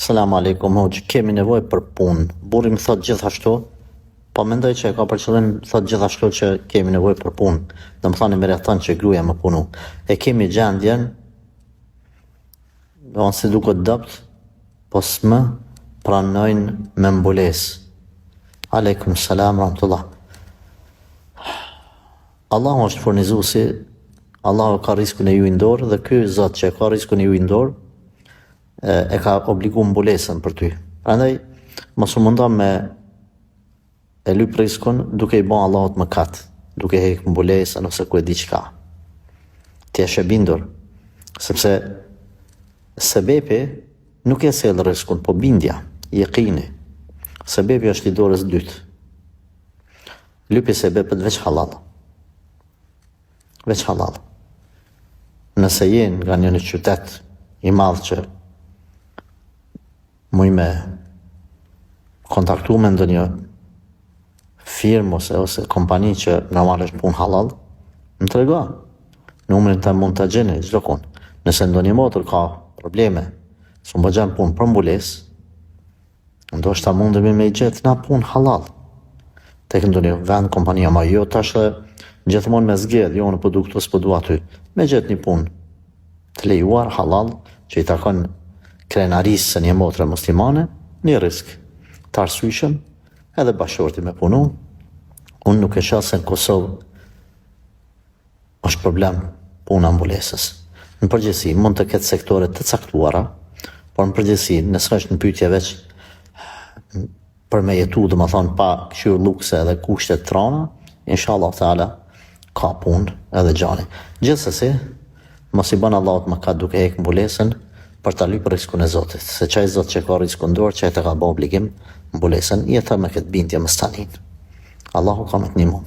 Selam aleikum, hoqë, kemi nevojë për punë. Burri më thot gjithashtu, po mendoj që e ka për qëllim thot gjithashtu që kemi nevojë për punë. Do më thani mereton që gruaja më punu. E kemi gjendjen, onë si duket dopt, po s'më pranojnë me mbulesë. Aleikum salam rahmatullah. Allahu është furnizuesi, Allahu ka riskun e ju i dorë dhe ky Zot që ka riskun e ju i dorë e ka obligu mbulesën për ty. Prandaj mos u mundon me e lyp riskun duke i bën Allahut mëkat, duke heq mbulesën ose ku e di çka. Ti je e bindur, sepse sebepi nuk e sjell riskun, po bindja, yaqini. Sebepi është i dorës dytë. Lypi sebepet veç halal. Veç halal. Nëse jenë nga një qytet i madh që muj me kontaktu me ndonjë firmë ose kompani që normalisht punë halal, më trego. Numrin të mund të gjeni çdo kun. Nëse ndonjë motor ka probleme, s'u bëjën punë për mbulesë, ndoshta mundemi me i gjetë na punë halal. Tek ndonjë vend kompania ma jo tash gjithmonë me zgjedh, jo në po du këtu s'po du aty. Me gjetë një punë të lejuar halal që i takon krenarisë së një motre muslimane, një risk të arsyeshëm, edhe bashorti me punu. Unë nuk e shoh se në Kosovë është problem puna mbulesës. Në përgjithësi mund të ketë sektore të caktuara, por në përgjithësi nëse është në pyetje veç për me jetu, dhe më thonë pa këshirë lukse edhe kushtet të rana, inshallah taala ka punë edhe gjani. Gjithsesi, mos i bën Allahut mëkat duke heq mbulesën për ta lypur riskun e Zotit. Se çaj Zot që ka riskun dorë, çaj të ka bë obligim mbulesën, jeta me këtë bindje më stanin. Allahu ka më të ndihmu.